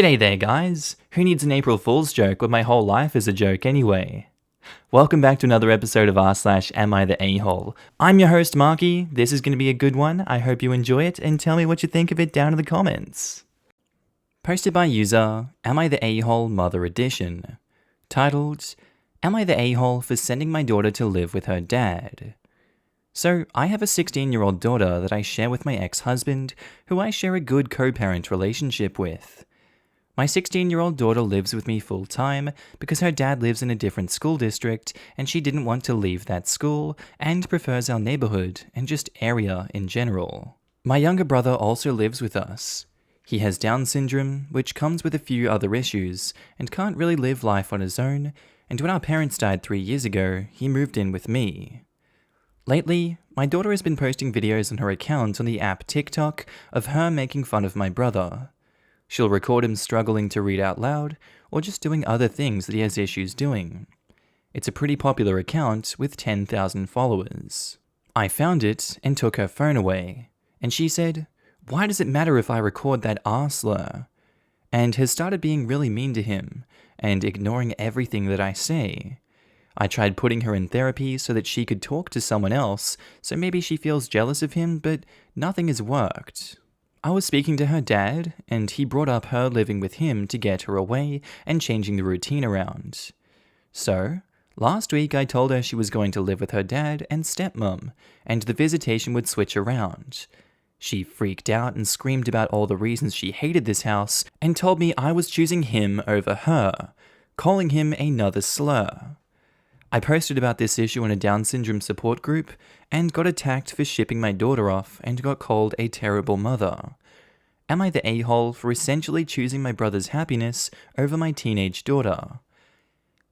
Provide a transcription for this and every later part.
G'day there guys, who needs an April Fool's joke when my whole life is a joke anyway? Welcome back to another episode of r/Am I the A-hole. I'm your host Markee, this is going to be a good one, I hope you enjoy it and tell me what you think of it down in the comments. Posted by user, Am I the A-hole Mother Edition. Titled, Am I the A-hole for sending my daughter to live with her dad? So, I have a 16-year-old daughter that I share with my ex-husband, who I share a good co-parent relationship with. My 16-year-old daughter lives with me full-time because her dad lives in a different school district and she didn't want to leave that school and prefers our neighborhood and just area in general. My younger brother also lives with us. He has Down syndrome, which comes with a few other issues, and can't really live life on his own, and when our parents died 3 years ago, he moved in with me. Lately, my daughter has been posting videos on her account on the app TikTok of her making fun of my brother. She'll record him struggling to read out loud, or just doing other things that he has issues doing. It's a pretty popular account with 10,000 followers. I found it and took her phone away, and she said, "Why does it matter if I record that R slur?" and has started being really mean to him, and ignoring everything that I say. I tried putting her in therapy so that she could talk to someone else, so maybe she feels jealous of him, but nothing has worked. I was speaking to her dad, and he brought up her living with him to get her away and changing the routine around. So, last week I told her she was going to live with her dad and stepmom, and the visitation would switch around. She freaked out and screamed about all the reasons she hated this house, and told me I was choosing him over her, calling him another slur. I posted about this issue in a Down syndrome support group and got attacked for shipping my daughter off and got called a terrible mother. Am I the a-hole for essentially choosing my brother's happiness over my teenage daughter?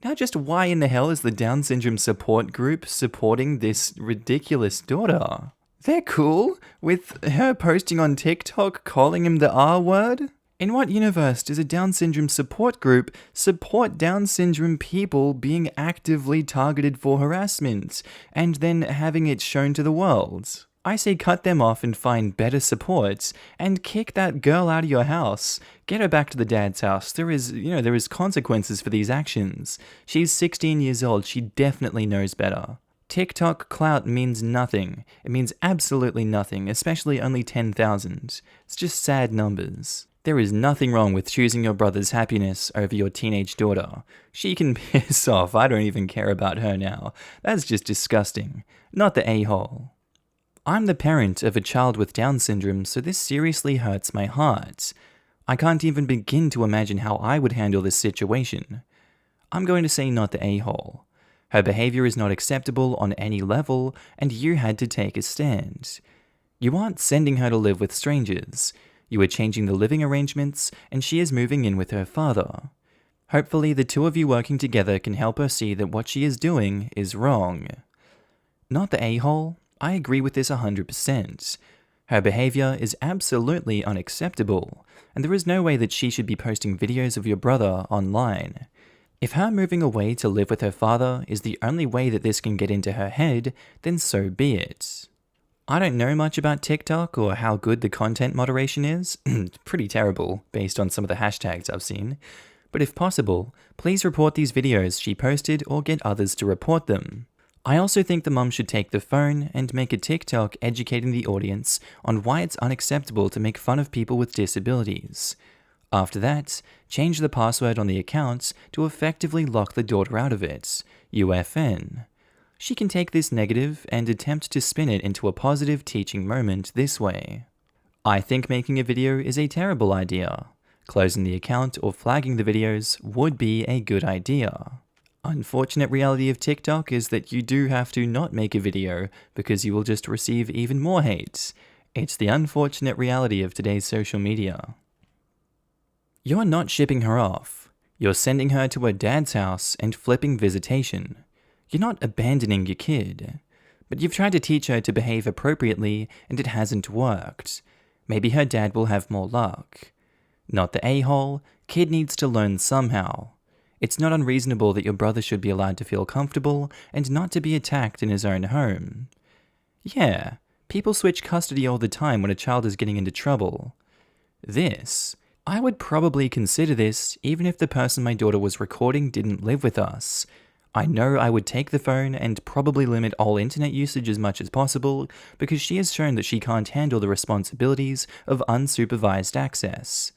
Now just why in the hell is the Down syndrome support group supporting this ridiculous daughter? They're cool with her posting on TikTok calling him the R word? In what universe does a Down syndrome support group support Down syndrome people being actively targeted for harassment, and then having it shown to the world? I say cut them off and find better support, and kick that girl out of your house. Get her back to the dad's house. There is consequences for these actions. She's 16 years old, she definitely knows better. TikTok clout means nothing. It means absolutely nothing, especially only 10,000. It's just sad numbers. There is nothing wrong with choosing your brother's happiness over your teenage daughter. She can piss off, I don't even care about her now. That's just disgusting. Not the a-hole. I'm the parent of a child with Down syndrome, so this seriously hurts my heart. I can't even begin to imagine how I would handle this situation. I'm going to say not the a-hole. Her behavior is not acceptable on any level, and you had to take a stand. You aren't sending her to live with strangers. You are changing the living arrangements, and she is moving in with her father. Hopefully, the two of you working together can help her see that what she is doing is wrong. Not the a-hole, I agree with this 100%. Her behavior is absolutely unacceptable, and there is no way that she should be posting videos of your brother online. If her moving away to live with her father is the only way that this can get into her head, then so be it. I don't know much about TikTok or how good the content moderation is. It's pretty terrible based on some of the hashtags I've seen. But if possible, please report these videos she posted or get others to report them. I also think the mum should take the phone and make a TikTok educating the audience on why it's unacceptable to make fun of people with disabilities. After that, change the password on the account to effectively lock the daughter out of it. UFN. She can take this negative and attempt to spin it into a positive teaching moment this way. I think making a video is a terrible idea. Closing the account or flagging the videos would be a good idea. Unfortunate reality of TikTok is that you do have to not make a video because you will just receive even more hate. It's the unfortunate reality of today's social media. You're not shipping her off. You're sending her to her dad's house and flipping visitation. You're not abandoning your kid, but you've tried to teach her to behave appropriately and it hasn't worked. Maybe her dad will have more luck. Not the a-hole, kid needs to learn somehow. It's not unreasonable that your brother should be allowed to feel comfortable and not to be attacked in his own home. Yeah, people switch custody all the time when a child is getting into trouble. This I would probably consider this even if the person my daughter was recording didn't live with us. I know I would take the phone and probably limit all internet usage as much as possible because she has shown that she can't handle the responsibilities of unsupervised access.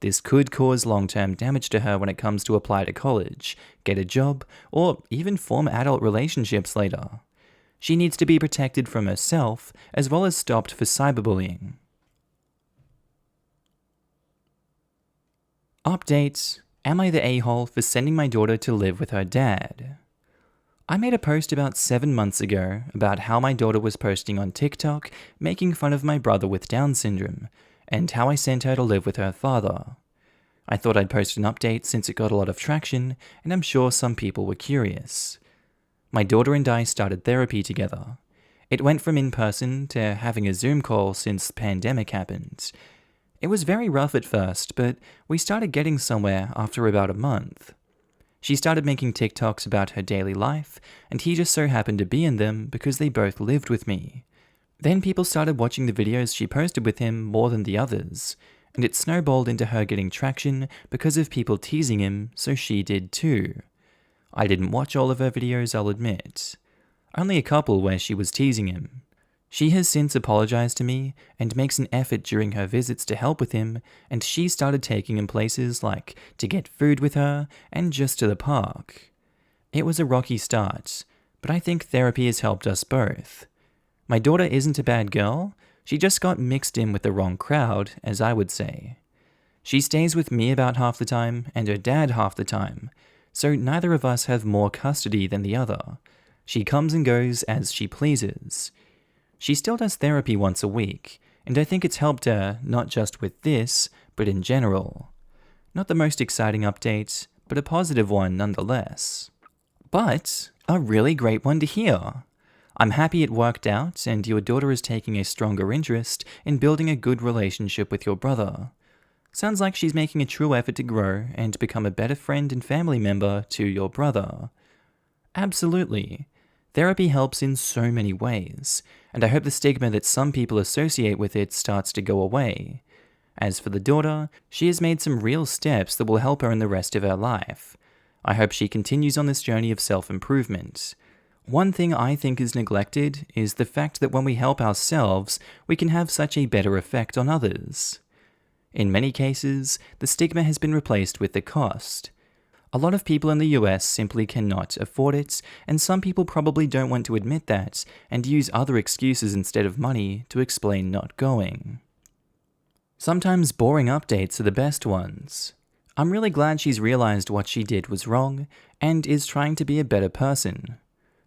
This could cause long-term damage to her when it comes to apply to college, get a job, or even form adult relationships later. She needs to be protected from herself as well as stopped for cyberbullying. Update: Am I the a-hole for sending my daughter to live with her dad? I made a post about 7 months ago about how my daughter was posting on TikTok making fun of my brother with Down syndrome, and how I sent her to live with her father. I thought I'd post an update since it got a lot of traction, and I'm sure some people were curious. My daughter and I started therapy together. It went from in-person to having a Zoom call since the pandemic happened. It was very rough at first, but we started getting somewhere after about a month. She started making TikToks about her daily life, and he just so happened to be in them because they both lived with me. Then people started watching the videos she posted with him more than the others, and it snowballed into her getting traction because of people teasing him, so she did too. I didn't watch all of her videos, I'll admit. Only a couple where she was teasing him. She has since apologized to me and makes an effort during her visits to help with him, and she started taking him places like to get food with her and just to the park. It was a rocky start, but I think therapy has helped us both. My daughter isn't a bad girl, she just got mixed in with the wrong crowd, as I would say. She stays with me about half the time and her dad half the time, so neither of us have more custody than the other. She comes and goes as she pleases. She still does therapy once a week, and I think it's helped her not just with this, but in general. Not the most exciting update, but a positive one nonetheless. But a really great one to hear. I'm happy it worked out and your daughter is taking a stronger interest in building a good relationship with your brother. Sounds like she's making a true effort to grow and become a better friend and family member to your brother. Absolutely. Therapy helps in so many ways, and I hope the stigma that some people associate with it starts to go away. As for the daughter, she has made some real steps that will help her in the rest of her life. I hope she continues on this journey of self-improvement. One thing I think is neglected is the fact that when we help ourselves, we can have such a better effect on others. In many cases, the stigma has been replaced with the cost. A lot of people in the US simply cannot afford it, and some people probably don't want to admit that and use other excuses instead of money to explain not going. Sometimes boring updates are the best ones. I'm really glad she's realized what she did was wrong and is trying to be a better person.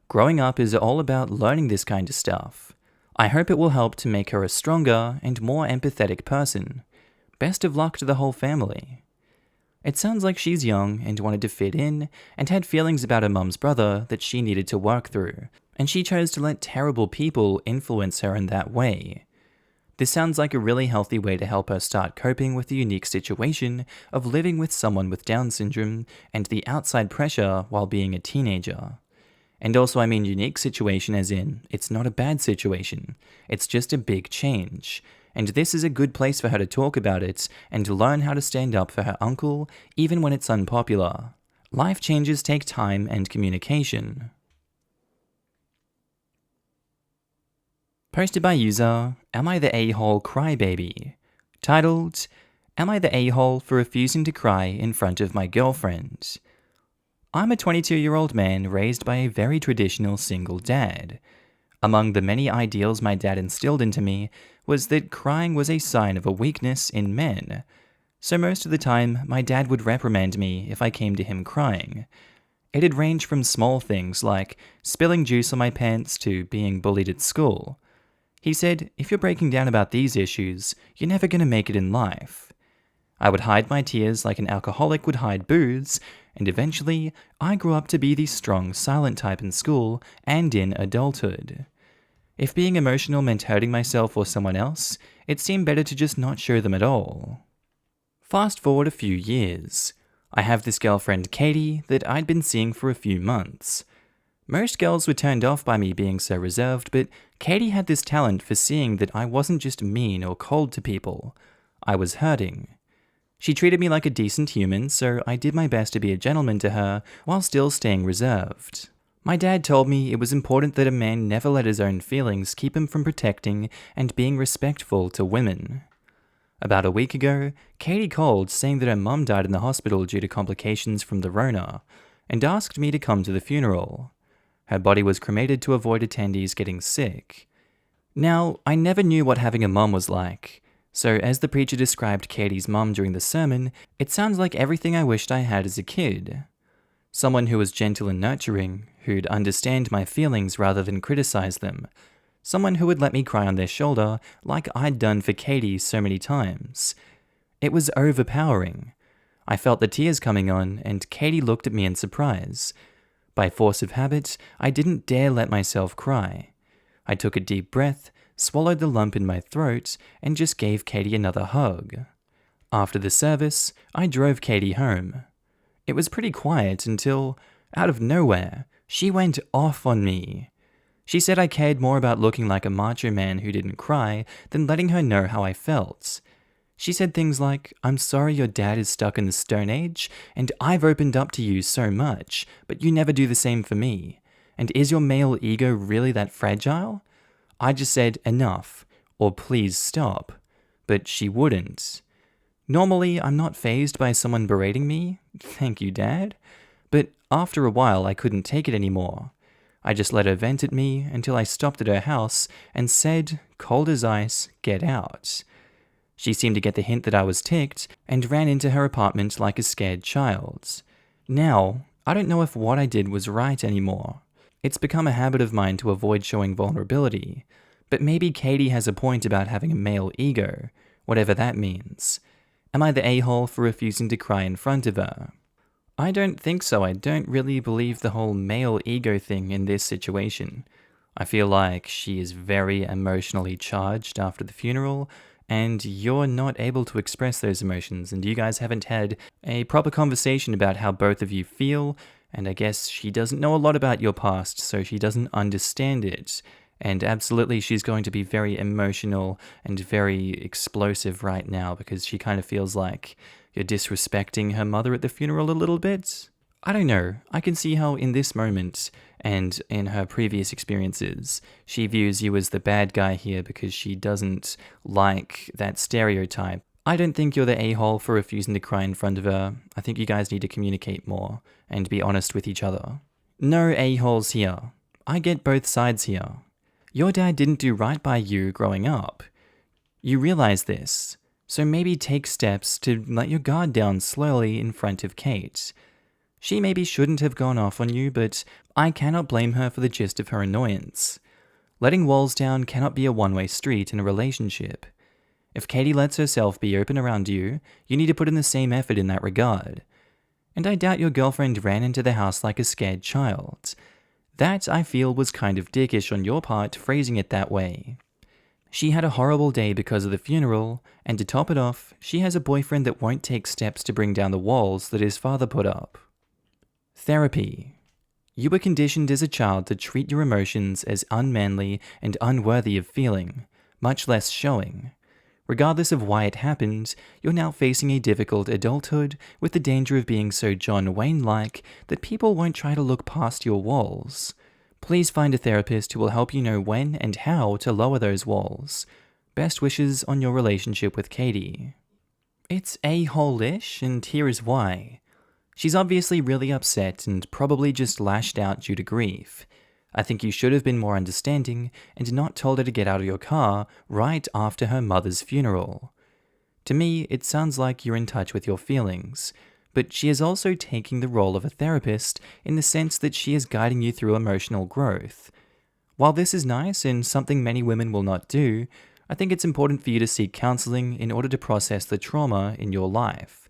Growing up is all about learning this kind of stuff. I hope it will help to make her a stronger and more empathetic person. Best of luck to the whole family. It sounds like she's young and wanted to fit in and had feelings about her mum's brother that she needed to work through, and she chose to let terrible people influence her in that way. This sounds like a really healthy way to help her start coping with the unique situation of living with someone with Down syndrome and the outside pressure while being a teenager. And also I mean unique situation as in, it's not a bad situation, it's just a big change. And this is a good place for her to talk about it and to learn how to stand up for her uncle, even when it's unpopular. Life changes take time and communication. Posted by user, Am I the a-hole crybaby? Titled, Am I the a-hole for refusing to cry in front of my girlfriend? I'm a 22-year-old man raised by a very traditional single dad. Among the many ideals my dad instilled into me was that crying was a sign of a weakness in men. So most of the time, my dad would reprimand me if I came to him crying. It'd range from small things like spilling juice on my pants to being bullied at school. He said, if you're breaking down about these issues, you're never going to make it in life. I would hide my tears like an alcoholic would hide booze, and eventually, I grew up to be the strong, silent type in school and in adulthood. If being emotional meant hurting myself or someone else, it seemed better to just not show them at all. Fast forward a few years. I have this girlfriend, Katie, that I'd been seeing for a few months. Most girls were turned off by me being so reserved, but Katie had this talent for seeing that I wasn't just mean or cold to people. I was hurting. She treated me like a decent human, so I did my best to be a gentleman to her while still staying reserved. My dad told me it was important that a man never let his own feelings keep him from protecting and being respectful to women. About a week ago, Katie called saying that her mum died in the hospital due to complications from the Rona, and asked me to come to the funeral. Her body was cremated to avoid attendees getting sick. Now, I never knew what having a mum was like, so as the preacher described Katie's mum during the sermon, it sounds like everything I wished I had as a kid. Someone who was gentle and nurturing, who'd understand my feelings rather than criticize them. Someone who would let me cry on their shoulder like I'd done for Katie so many times. It was overpowering. I felt the tears coming on, and Katie looked at me in surprise. By force of habit, I didn't dare let myself cry. I took a deep breath, swallowed the lump in my throat, and just gave Katie another hug. After the service, I drove Katie home. It was pretty quiet until, out of nowhere, she went off on me. She said I cared more about looking like a macho man who didn't cry than letting her know how I felt. She said things like, "I'm sorry your dad is stuck in the Stone Age, and I've opened up to you so much, but you never do the same for me. And is your male ego really that fragile?" I just said, "Enough," or "Please stop," but she wouldn't. Normally, I'm not fazed by someone berating me, thank you, Dad, but after a while I couldn't take it anymore. I just let her vent at me until I stopped at her house and said, cold as ice, "Get out." She seemed to get the hint that I was ticked and ran into her apartment like a scared child. Now, I don't know if what I did was right anymore. It's become a habit of mine to avoid showing vulnerability, but maybe Katie has a point about having a male ego, whatever that means. Am I the a-hole for refusing to cry in front of her? I don't think so. I don't really believe the whole male ego thing in this situation. I feel like she is very emotionally charged after the funeral, and you're not able to express those emotions, and you guys haven't had a proper conversation about how both of you feel, and I guess she doesn't know a lot about your past, so she doesn't understand it. And absolutely she's going to be very emotional and very explosive right now because she kind of feels like you're disrespecting her mother at the funeral a little bit. I don't know. I can see how in this moment and in her previous experiences, she views you as the bad guy here because she doesn't like that stereotype. I don't think you're the a-hole for refusing to cry in front of her. I think you guys need to communicate more and be honest with each other. No a-holes here. I get both sides here. Your dad didn't do right by you growing up. You realize this, so maybe take steps to let your guard down slowly in front of Kate. She maybe shouldn't have gone off on you, but I cannot blame her for the gist of her annoyance. Letting walls down cannot be a one-way street in a relationship. If Katie lets herself be open around you, you need to put in the same effort in that regard. And I doubt your girlfriend ran into the house like a scared child. That, I feel, was kind of dickish on your part, phrasing it that way. She had a horrible day because of the funeral, and to top it off, she has a boyfriend that won't take steps to bring down the walls that his father put up. Therapy. You were conditioned as a child to treat your emotions as unmanly and unworthy of feeling, much less showing. Regardless of why it happened, you're now facing a difficult adulthood with the danger of being so John Wayne-like that people won't try to look past your walls. Please find a therapist who will help you know when and how to lower those walls. Best wishes on your relationship with Katie. It's a-hole-ish, and here is why. She's obviously really upset and probably just lashed out due to grief. I think you should have been more understanding and not told her to get out of your car right after her mother's funeral. To me, it sounds like you're in touch with your feelings, but she is also taking the role of a therapist in the sense that she is guiding you through emotional growth. While this is nice and something many women will not do, I think it's important for you to seek counseling in order to process the trauma in your life.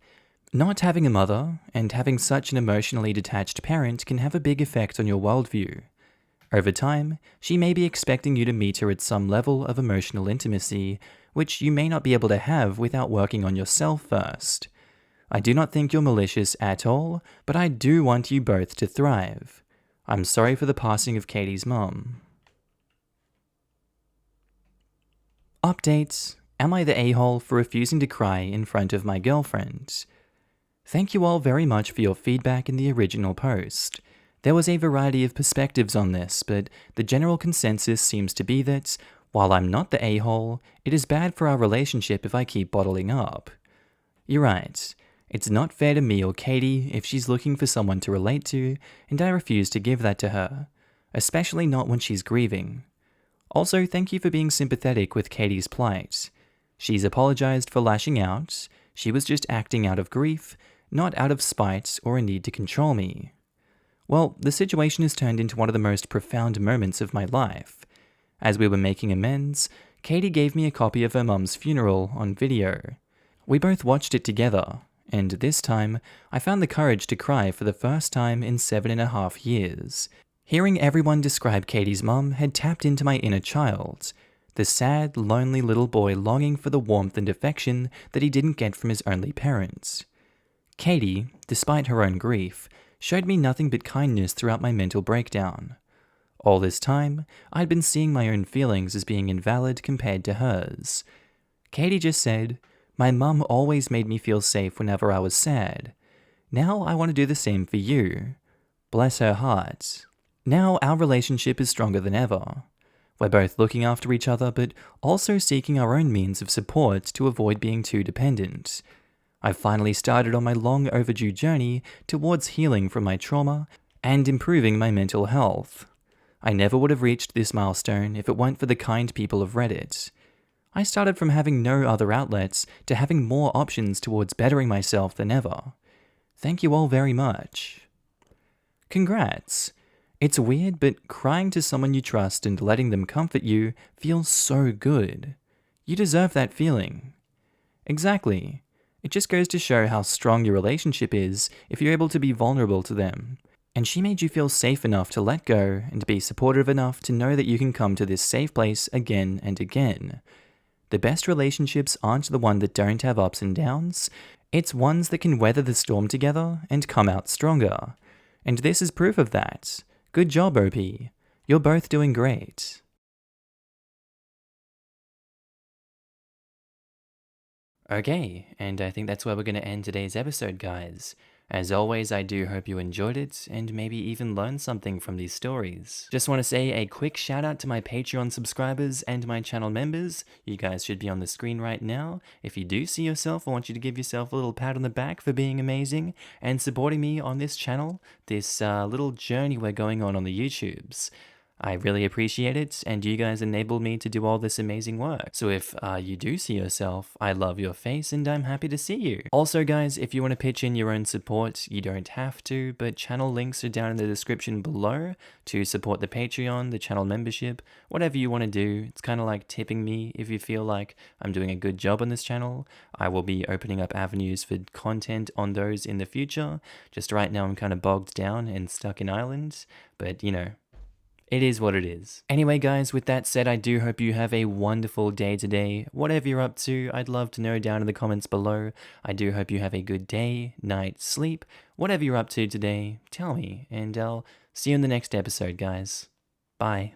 Not having a mother and having such an emotionally detached parent can have a big effect on your worldview. Over time, she may be expecting you to meet her at some level of emotional intimacy, which you may not be able to have without working on yourself first. I do not think you're malicious at all, but I do want you both to thrive. I'm sorry for the passing of Katie's mom. Updates. Am I the a-hole for refusing to cry in front of my girlfriend? Thank you all very much for your feedback in the original post. There was a variety of perspectives on this, but the general consensus seems to be that, while I'm not the a-hole, it is bad for our relationship if I keep bottling up. You're right. It's not fair to me or Katie if she's looking for someone to relate to, and I refuse to give that to her, especially not when she's grieving. Also, thank you for being sympathetic with Katie's plight. She's apologized for lashing out. She was just acting out of grief, not out of spite or a need to control me. Well, the situation has turned into one of the most profound moments of my life. As we were making amends, Katie gave me a copy of her mum's funeral on video. We both watched it together, and this time, I found the courage to cry for the first time in 7.5 years. Hearing everyone describe Katie's mum had tapped into my inner child, the sad, lonely little boy longing for the warmth and affection that he didn't get from his only parents. Katie, despite her own grief, showed me nothing but kindness throughout my mental breakdown. All this time, I'd been seeing my own feelings as being invalid compared to hers. Katie just said, "My mum always made me feel safe whenever I was sad. Now I want to do the same for you." Bless her heart. Now our relationship is stronger than ever. We're both looking after each other, but also seeking our own means of support to avoid being too dependent. I've finally started on my long overdue journey towards healing from my trauma and improving my mental health. I never would have reached this milestone if it weren't for the kind people of Reddit. I started from having no other outlets to having more options towards bettering myself than ever. Thank you all very much. Congrats! It's weird, but crying to someone you trust and letting them comfort you feels so good. You deserve that feeling. Exactly. It just goes to show how strong your relationship is if you're able to be vulnerable to them. And she made you feel safe enough to let go and be supportive enough to know that you can come to this safe place again and again. The best relationships aren't the ones that don't have ups and downs. It's ones that can weather the storm together and come out stronger. And this is proof of that. Good job, OP. You're both doing great. Okay, and I think that's where we're going to end today's episode, guys. As always, I do hope you enjoyed it, and maybe even learned something from these stories. Just want to say a quick shout out to my Patreon subscribers and my channel members. You guys should be on the screen right now. If you do see yourself, I want you to give yourself a little pat on the back for being amazing and supporting me on this channel, this little journey we're going on the YouTubes. I really appreciate it, and you guys enabled me to do all this amazing work. So if you do see yourself, I love your face and I'm happy to see you. Also guys, if you want to pitch in your own support, you don't have to, but channel links are down in the description below to support the Patreon, the channel membership, whatever you want to do. It's kind of like tipping me if you feel like I'm doing a good job on this channel. I will be opening up avenues for content on those in the future. Just right now I'm kind of bogged down and stuck in Ireland, but you know, it is what it is. Anyway guys, with that said, I do hope you have a wonderful day today. Whatever you're up to, I'd love to know down in the comments below. I do hope you have a good day, night, sleep. Whatever you're up to today, tell me, and I'll see you in the next episode, guys. Bye.